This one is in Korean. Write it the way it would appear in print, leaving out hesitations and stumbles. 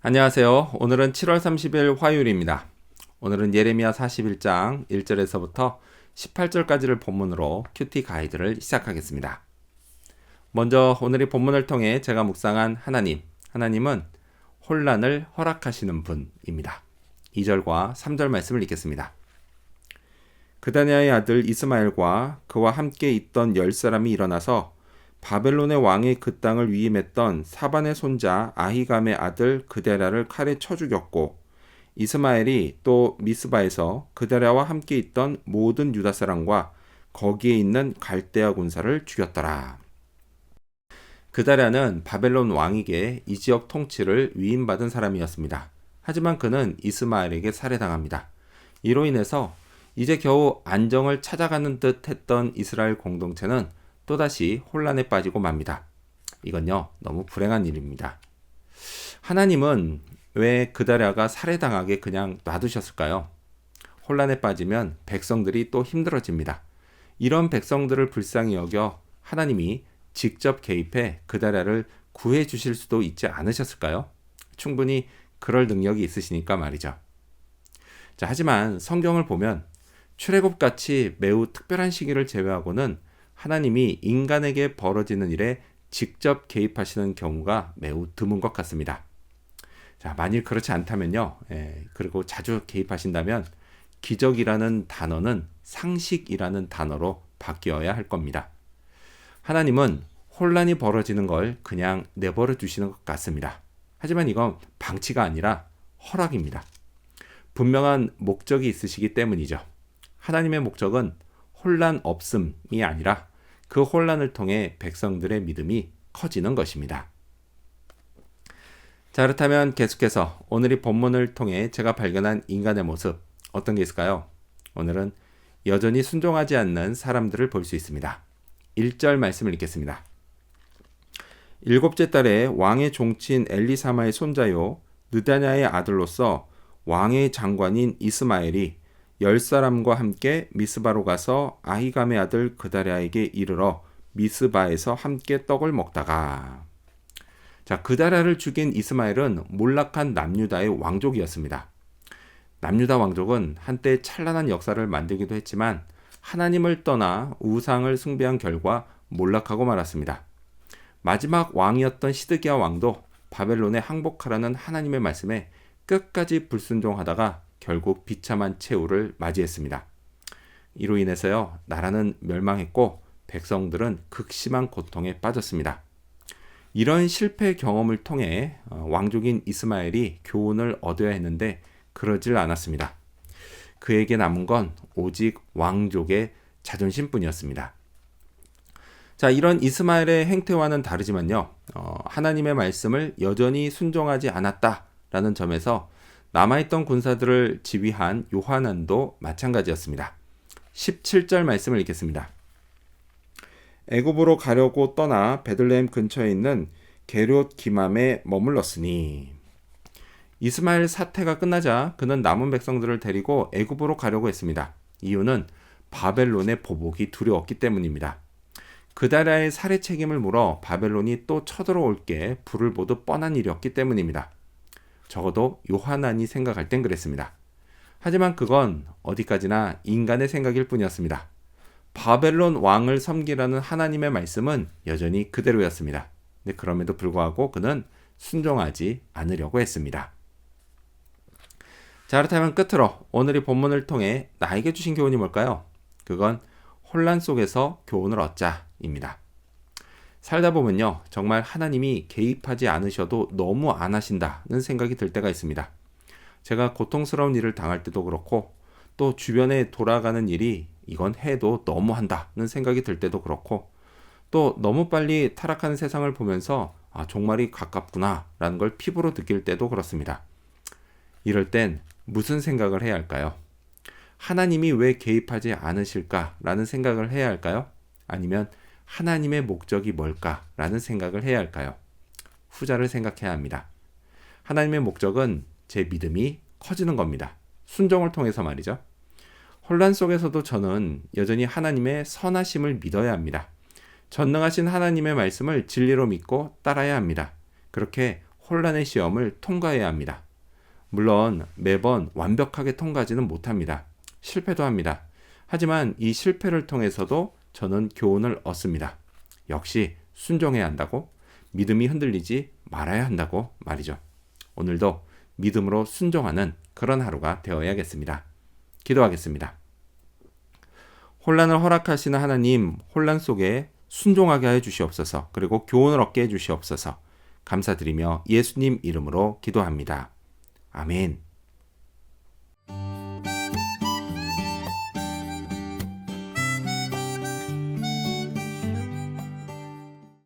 안녕하세요. 오늘은 7월 30일 화요일입니다. 오늘은 예레미야 41장 1절에서부터 18절까지를 본문으로 큐티 가이드를 시작하겠습니다. 먼저 오늘의 본문을 통해 제가 묵상한 하나님은 혼란을 허락하시는 분입니다. 2절과 3절 말씀을 읽겠습니다. 그다냐의 아들 이스마엘과 그와 함께 있던 10사람이 일어나서 바벨론의 왕이 그 땅을 위임했던 사반의 손자 아히감의 아들 그데랴를 칼에 쳐 죽였고, 이스마엘이 또 미스바에서 그데랴와 함께 있던 모든 유다 사람과 거기에 있는 갈대아 군사를 죽였더라. 그데랴는 바벨론 왕에게 이 지역 통치를 위임받은 사람이었습니다. 하지만 그는 이스마엘에게 살해당합니다. 이로 인해서 이제 겨우 안정을 찾아가는 듯 했던 이스라엘 공동체는 또다시 혼란에 빠지고 맙니다. 이건요, 너무 불행한 일입니다. 하나님은 왜 그다랴가 살해당하게 그냥 놔두셨을까요? 혼란에 빠지면 백성들이 또 힘들어집니다. 이런 백성들을 불쌍히 여겨 하나님이 직접 개입해 그다랴를 구해 주실 수도 있지 않으셨을까요? 충분히 그럴 능력이 있으시니까 말이죠. 자, 하지만 성경을 보면 출애굽같이 매우 특별한 시기를 제외하고는 하나님이 인간에게 벌어지는 일에 직접 개입하시는 경우가 매우 드문 것 같습니다. 자, 만일 그렇지 않다면요. 그리고 자주 개입하신다면 기적이라는 단어는 상식이라는 단어로 바뀌어야 할 겁니다. 하나님은 혼란이 벌어지는 걸 그냥 내버려 두시는 것 같습니다. 하지만 이건 방치가 아니라 허락입니다. 분명한 목적이 있으시기 때문이죠. 하나님의 목적은 혼란 없음이 아니라 그 혼란을 통해 백성들의 믿음이 커지는 것입니다. 자, 그렇다면 계속해서 오늘 이 본문을 통해 제가 발견한 인간의 모습, 어떤 게 있을까요? 오늘은 여전히 순종하지 않는 사람들을 볼 수 있습니다. 1절 말씀을 읽겠습니다. 일곱째 달에 왕의 종친 엘리사마의 손자요 느다냐의 아들로서 왕의 장관인 이스마엘이 10사람과 함께 미스바로 가서 아히감의 아들 그다랴에게 이르러 미스바에서 함께 떡을 먹다가, 자, 그다랴를 죽인 이스마엘은 몰락한 남유다의 왕족이었습니다. 남유다 왕족은 한때 찬란한 역사를 만들기도 했지만 하나님을 떠나 우상을 숭배한 결과 몰락하고 말았습니다. 마지막 왕이었던 시드기야 왕도 바벨론에 항복하라는 하나님의 말씀에 끝까지 불순종하다가 결국 비참한 최후를 맞이했습니다. 이로 인해서요, 나라는 멸망했고 백성들은 극심한 고통에 빠졌습니다. 이런 실패 경험을 통해 왕족인 이스마엘이 교훈을 얻어야 했는데 그러질 않았습니다. 그에게 남은 건 오직 왕족의 자존심뿐이었습니다. 자, 이런 이스마엘의 행태와는 다르지만요, 하나님의 말씀을 여전히 순종하지 않았다라는 점에서 남아있던 군사들을 지휘한 요하난도 마찬가지였습니다. 17절 말씀을 읽겠습니다. 애굽으로 가려고 떠나 베들레헴 근처에 있는 게롯 기맘에 머물렀으니, 이스마엘 사태가 끝나자 그는 남은 백성들을 데리고 애굽으로 가려고 했습니다. 이유는 바벨론의 보복이 두려웠기 때문입니다. 그다랴의 살해 책임을 물어 바벨론이 또 쳐들어올 게 불을 보듯 뻔한 일이었기 때문입니다. 적어도 요하난이 생각할 땐 그랬습니다. 하지만 그건 어디까지나 인간의 생각일 뿐이었습니다. 바벨론 왕을 섬기라는 하나님의 말씀은 여전히 그대로였습니다. 근데 그럼에도 불구하고 그는 순종하지 않으려고 했습니다. 자, 그렇다면 끝으로 오늘의 본문을 통해 나에게 주신 교훈이 뭘까요? 그건 혼란 속에서 교훈을 얻자입니다. 살다 보면요, 정말 하나님이 개입하지 않으셔도 너무 안 하신다는 생각이 들 때가 있습니다. 제가 고통스러운 일을 당할 때도 그렇고, 또 주변에 돌아가는 일이 이건 해도 너무 한다는 생각이 들 때도 그렇고, 또 너무 빨리 타락하는 세상을 보면서 종말이 가깝구나 라는 걸 피부로 느낄 때도 그렇습니다. 이럴 땐 무슨 생각을 해야 할까요? 하나님이 왜 개입하지 않으실까라는 생각을 해야 할까요? 아니면 하나님의 목적이 뭘까라는 생각을 해야 할까요? 후자를 생각해야 합니다. 하나님의 목적은 제 믿음이 커지는 겁니다. 순종을 통해서 말이죠. 혼란 속에서도 저는 여전히 하나님의 선하심을 믿어야 합니다. 전능하신 하나님의 말씀을 진리로 믿고 따라야 합니다. 그렇게 혼란의 시험을 통과해야 합니다. 물론 매번 완벽하게 통과하지는 못합니다. 실패도 합니다. 하지만 이 실패를 통해서도 저는 교훈을 얻습니다. 역시 순종해야 한다고, 믿음이 흔들리지 말아야 한다고 말이죠. 오늘도 믿음으로 순종하는 그런 하루가 되어야겠습니다. 기도하겠습니다. 혼란을 허락하시는 하나님, 혼란 속에 순종하게 해 주시옵소서. 그리고 교훈을 얻게 해 주시옵소서. 감사드리며 예수님 이름으로 기도합니다. 아멘.